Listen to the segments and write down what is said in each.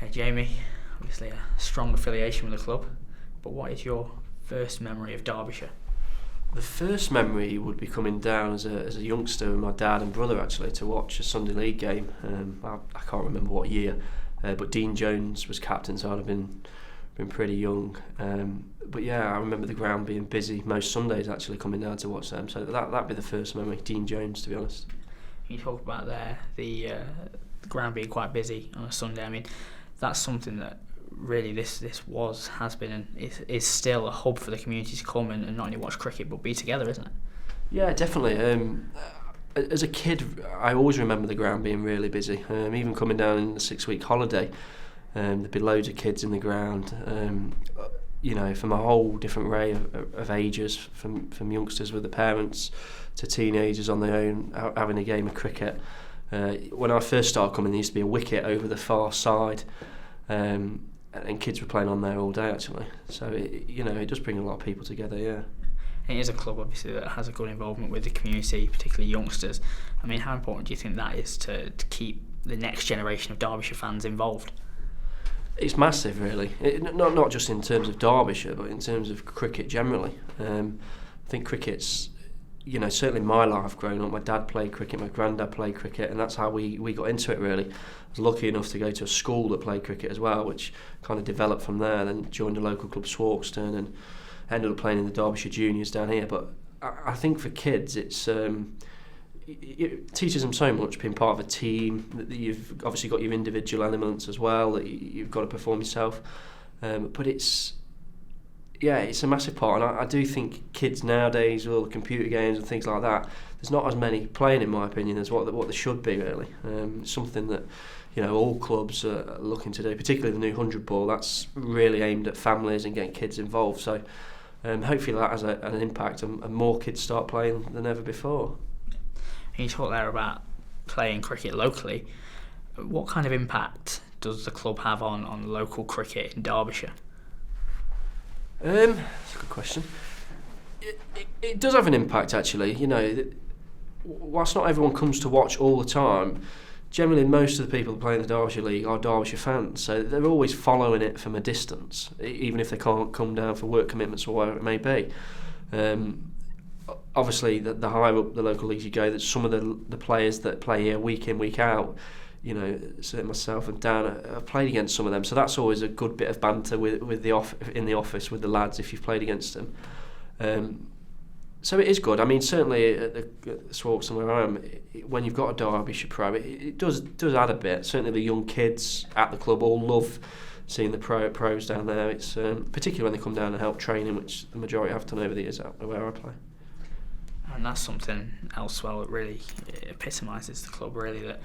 Okay, Jamie, obviously a strong affiliation with the club, but what is your first memory of Derbyshire? The first memory would be coming down as a youngster with my dad and brother actually to watch a Sunday League game. I can't remember what year, but Dean Jones was captain, so I'd have been pretty young. But yeah, I remember the ground being busy most Sundays actually coming down to watch them. So that'd be the first memory, Dean Jones, to be honest. You talked about the ground being quite busy on a Sunday. I mean, that's something that really has been and is still a hub for the community to come and not only watch cricket but be together, isn't it? Yeah, definitely. As a kid, I always remember the ground being really busy. Even coming down in the 6-week holiday, there'd be loads of kids in the ground. From a whole different array of ages, from youngsters with the parents to teenagers on their own having a game of cricket. When I first started coming, there used to be a wicket over the far side, and kids were playing on there all day actually. So it does bring a lot of people together. Yeah. It is a club obviously that has a good involvement with the community, particularly youngsters. I mean, how important do you think that is to keep the next generation of Derbyshire fans involved? It's massive, really. Not just in terms of Derbyshire, but in terms of cricket generally. I think cricket's, certainly in my life growing up, my dad played cricket, my granddad played cricket, and that's how we got into it, really. I was lucky enough to go to a school that played cricket as well, which kind of developed from there, then joined a local club, Swarkston, and ended up playing in the Derbyshire Juniors down here. But I think for kids, it teaches them so much, being part of a team, that you've obviously got your individual elements as well, that you've got to perform yourself. But it's a massive part, and I do think kids nowadays, all the computer games and things like that, there's not as many playing, in my opinion, as what there should be, really. It's something that all clubs are looking to do, particularly the new 100 ball. That's really aimed at families and getting kids involved. So hopefully that has an impact, and more kids start playing than ever before. You talked there about playing cricket locally. What kind of impact does the club have on local cricket in Derbyshire? That's a good question. It does have an impact, actually. Whilst not everyone comes to watch all the time, generally most of the people playing the Derbyshire League are Derbyshire fans, so they're always following it from a distance, even if they can't come down for work commitments or whatever it may be. Obviously, the higher up the local leagues you go, that some of the players that play here week in, week out, certainly myself and Dan have played against some of them, so that's always a good bit of banter in the office with the lads if you've played against them. So it is good. I mean, certainly at the Swarkston where I am, when you've got a Derbyshire pro, it does add a bit. Certainly the young kids at the club all love seeing the pros down there. It's particularly when they come down and help training, which the majority have done over the years out where I play. And that's something else, that really epitomises the club, really, that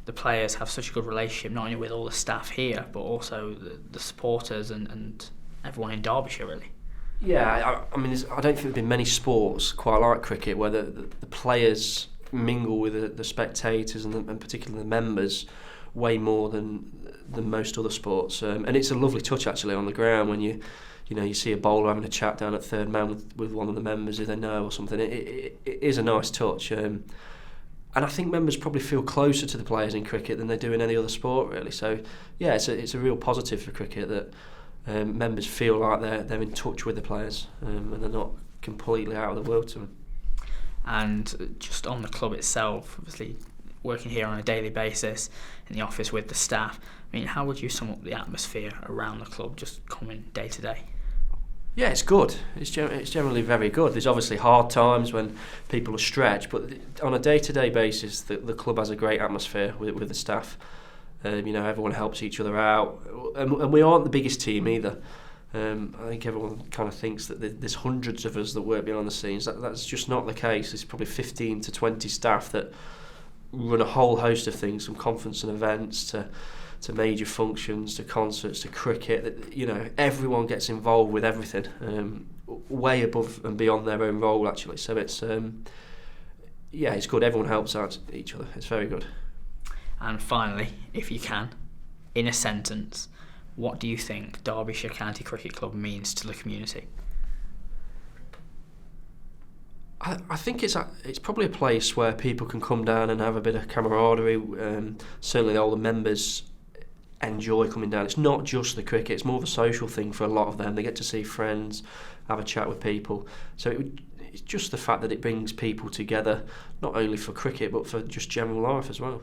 the players have such a good relationship, not only with all the staff here, but also the supporters and everyone in Derbyshire, really. Yeah, I mean, I don't think there've been many sports quite like cricket where the players mingle with the spectators and particularly the members way more than most other sports. And it's a lovely touch, actually, on the ground when you see a bowler having a chat down at third man with one of the members who they know or something. It is a nice touch. And I think members probably feel closer to the players in cricket than they do in any other sport, really. So, yeah, it's a real positive for cricket that members feel like they're in touch with the players and they're not completely out of the world to them. And just on the club itself, obviously working here on a daily basis in the office with the staff, I mean, how would you sum up the atmosphere around the club just coming day to day? Yeah, it's good. It's generally very good. There's obviously hard times when people are stretched, but on a day-to-day basis, the club has a great atmosphere with the staff. Everyone helps each other out, and we aren't the biggest team either. I think everyone kind of thinks that there's hundreds of us that work behind the scenes. That's just not the case. There's probably 15 to 20 staff that run a whole host of things, from conference and events to major functions, to concerts, to cricket. Everyone gets involved with everything, way above and beyond their own role, actually. So it's it's good. Everyone helps out each other. It's very good. And finally, if you can, in a sentence, what do you think Derbyshire County Cricket Club means to the community? I think it's probably a place where people can come down and have a bit of camaraderie. Certainly all the members enjoy coming down. It's not just the cricket, it's more of a social thing for a lot of them. They get to see friends, have a chat with people. So it's just the fact that it brings people together, not only for cricket but for just general life as well.